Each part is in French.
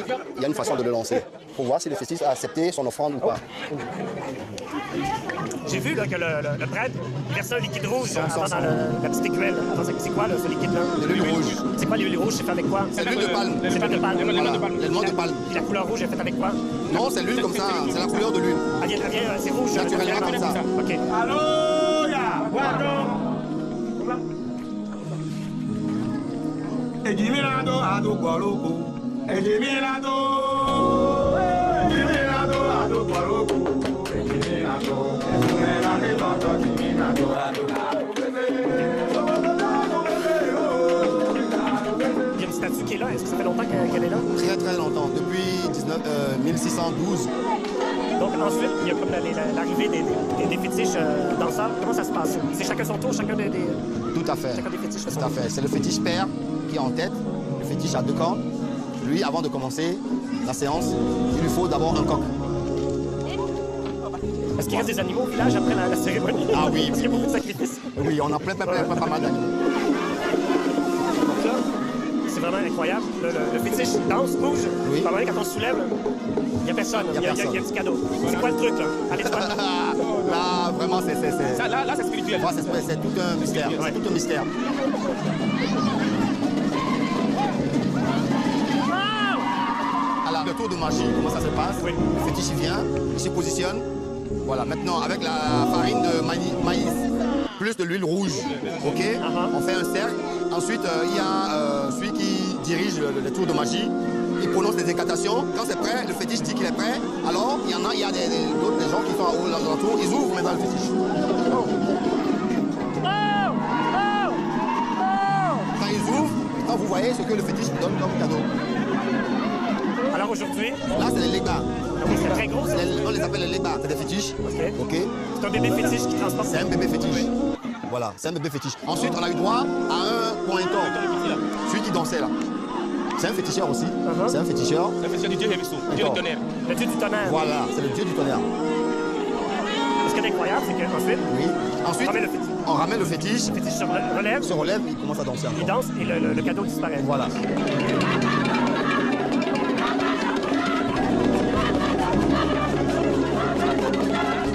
lancer, il y a une façon de le lancer pour voir si le fétiche a accepté son offrande ou pas. J'ai vu là, que le prêtre versait un liquide rouge avant dans la petite écuelle. C'est quoi là, ce liquide-là? De l'huile rouge. C'est quoi l'huile rouge? C'est fait avec quoi? C'est l'huile de palme. C'est l'huile de palme. L'élément de palme. Et la couleur rouge est faite avec quoi? Non, c'est l'huile comme ça, c'est la couleur de l'huile. C'est rouge. Naturellement comme ça. OK. Il y a une statue qui est là. Est-ce que ça fait longtemps qu'elle est là? Très très longtemps, depuis 1612. Donc ensuite, il y a comme l'arrivée des fétiches danseurs. Comment ça se passe? C'est chacun son tour, chacun des Tout à fait. chacun des fétiches fait son Tout à tour. fait. C'est le fétiche père qui est en tête. Le fétiche à 2 cornes. Lui, avant de commencer la séance, il lui faut d'abord un coq. Est-ce qu'il reste des animaux au village après la cérémonie? Ah oui, Parce qu'il y a beaucoup de sacrifices. Oui, on a pas mal d'animaux. Donc là, c'est vraiment incroyable. Le fétiche danse, bouge. Oui. Pas mal, quand on se soulève, il n'y a personne. Il y a un petit cadeau. C'est quoi le truc, là? Allez, toi. Là, vraiment, c'est... Ça, là, c'est spirituel. Ouais, c'est tout un mystère. C'est tout un mystère. Alors, le tour de magie, comment ça se passe? Oui. Le fétiche, il vient, il se positionne. Voilà, maintenant, avec la farine de maïs, plus de l'huile rouge, OK? On fait un cercle. Ensuite, il y a celui qui dirige le tour de magie. Il prononce des incantations. Quand c'est prêt, le fétiche dit qu'il est prêt. Alors, il y a des gens qui sont à haut dans le tour. Ils ouvrent maintenant le fétiche. Quand ils ouvrent, quand vous voyez ce que le fétiche donne comme cadeau. Alors aujourd'hui, Là, c'est les légbas. c'est très gros, ça. On les appelle les légbas. C'est des fétiches. OK? C'est un bébé fétiche qui transporte. C'est un bébé fétiche. Voilà, c'est un bébé fétiche. Ensuite, on a eu droit à un pointeur. Celui qui dansait là. C'est un féticheur aussi. C'est un féticheur. C'est le féticheur du dieu Hémisto, dieu du tonnerre. Le dieu du tonnerre. Voilà, c'est le dieu du tonnerre. Ce qui est incroyable, c'est qu'ensuite, Oui. Ensuite, on ramène le fétiche. le fétiche se relève, Se relève, il commence à danser il encore. danse et le cadeau disparaît. Voilà.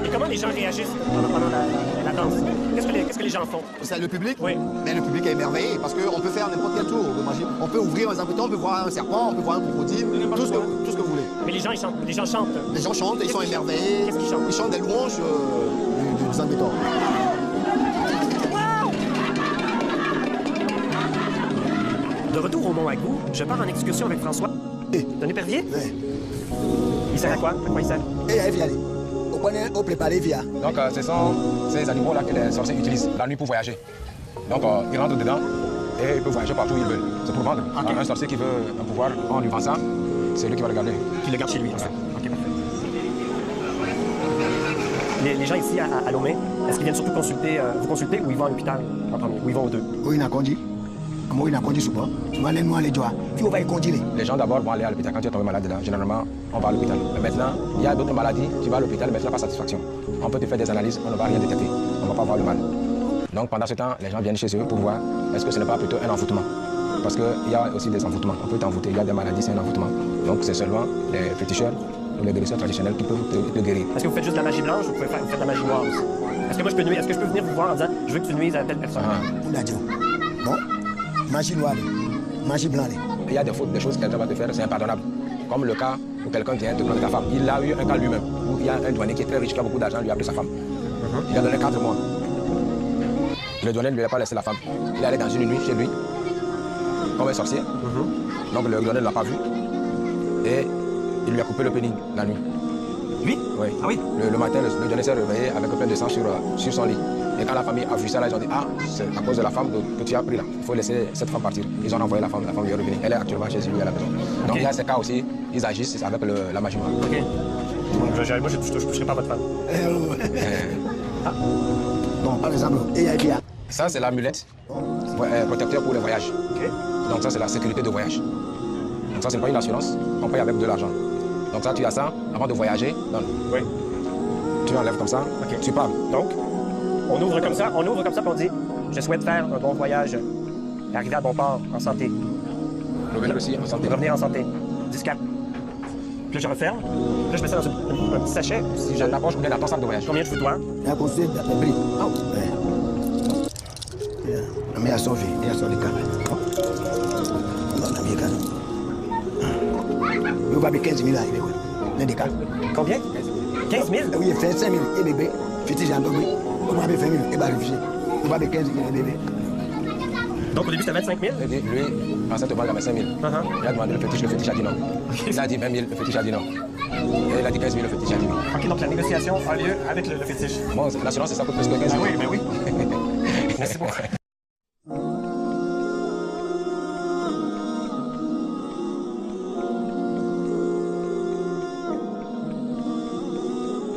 Et comment les gens réagissent pendant la danse? Qu'est-ce que les gens font? C'est le public. Oui. Mais le public est émerveillé parce qu'on peut faire n'importe quel tour de magie. On peut ouvrir un abritons, on peut voir un serpent, on peut voir un crocodile, tout ce que vous voulez. Mais les gens, ils chantent. Les gens chantent. Les gens chantent, ils sont émerveillés. Qu'est-ce qu'ils chantent? Ils chantent des louanges du Zambéton. De retour au Mont Agou, je pars en excursion avec François. Un épervier? Il sert à quoi? À quoi il sert? Au préparé via. Donc, ce sont ces animaux-là que les sorciers utilisent la nuit pour voyager. Donc, ils rentrent dedans et ils peuvent voyager partout où ils veulent. C'est pour vendre. Un sorcier qui veut un pouvoir, on lui vend ça, c'est lui qui va le garder. Qui le garde chez lui. Ok, parfait. Les gens ici à Lomé, est-ce qu'ils viennent surtout vous consulter ou ils vont à l'hôpital en premier? Ou ils vont aux deux? Oui, n'a conduit. Moi, il n'a conduit souvent. Tu vas aller nous aller voir. Tu vas y conduire. Les gens d'abord vont aller à l'hôpital. Quand tu es tombé malade, là, généralement, on va à l'hôpital. Mais maintenant, il y a d'autres maladies, tu vas à l'hôpital, mais tu n'as pas satisfaction. On peut te faire des analyses, on ne va rien détecter. On ne va pas voir le mal. Donc pendant ce temps, les gens viennent chez eux pour voir est-ce que ce n'est pas plutôt un envoûtement. Parce qu'il y a aussi des envoûtements. On peut t'envoûter, il y a des maladies, c'est un envoûtement. Donc c'est seulement les féticheurs ou les guérisseurs traditionnels qui peuvent te guérir. Est-ce que vous faites juste de la magie blanche ou vous faites de la magie noire aussi? Est-ce que moi je peux nuire? Est-ce que je peux venir vous voir en disant je veux que tu nuises à telle personne? Bon, magie noire, magie blanche. Il y a des fautes, des choses que quelqu'un va te faire, c'est impardonnable. Comme le cas où quelqu'un vient te prendre ta femme. Il a eu un cas lui-même, où il y a un douanier qui est très riche, qui a beaucoup d'argent, lui a pris sa femme. Il a donné 4 mois. Le douanier ne lui a pas laissé la femme. Il est allé dans une nuit chez lui, comme un sorcier. Donc le douanier ne l'a pas vu. Et il lui a coupé le pénis la nuit. Lui? Oui. Ah oui? Le matin, le douanier s'est réveillé avec plein de sang sur son lit. Et quand la famille a vu ça, là, ils ont dit, ah, c'est à cause de la femme que tu as pris là. Il faut laisser cette femme partir. Ils ont envoyé la femme lui est revenue. Elle est actuellement chez lui à la maison. Donc il y a ces cas aussi, ils agissent avec la magie noire. Ok. Moi, je ne toucherai pas votre femme. Bon, par exemple, et il y a bien. Ça, c'est l'amulette, protecteur pour les voyages. Ok. Donc ça, c'est la sécurité de voyage. Donc ça, c'est pas une assurance, on paye avec de l'argent. Donc ça, tu as ça, avant de voyager, Oui. tu enlèves comme ça, Ok. tu pars. Donc, on ouvre comme ça, puis on dit je souhaite faire un bon voyage et arriver à bon port en santé. Revenir aussi en santé. Revenir en santé. 10 4. Là, je referme. Là, je mets ça dans un petit sachet. Si je l'approche, ou bien dans ton sac de voyage. Combien de foutoirs? Il y a construit des bris. Oh, ouais. Mais il y a sauvé, il y a sauvé le cas. Non, il y a il va 15 000 arriver. L'un des cas. Combien? 15 000? Oui, il fait 5 000 et bébé. Fétiche en dobé. Il va 20 000 et va réfugié. Il va 15 000 et bébé. Donc, au début, c'était 25 000? Lui, pensait te vendre à 5 000. Il a demandé le fétiche a dit non. Il a dit 20 000, le fétiche a dit non. Et il a dit 15 000, le fétiche a dit non. OK, donc la négociation a lieu avec le fétiche. Bon, l'assurance, ça coûte plus que 15 000. Ben oui. Merci beaucoup.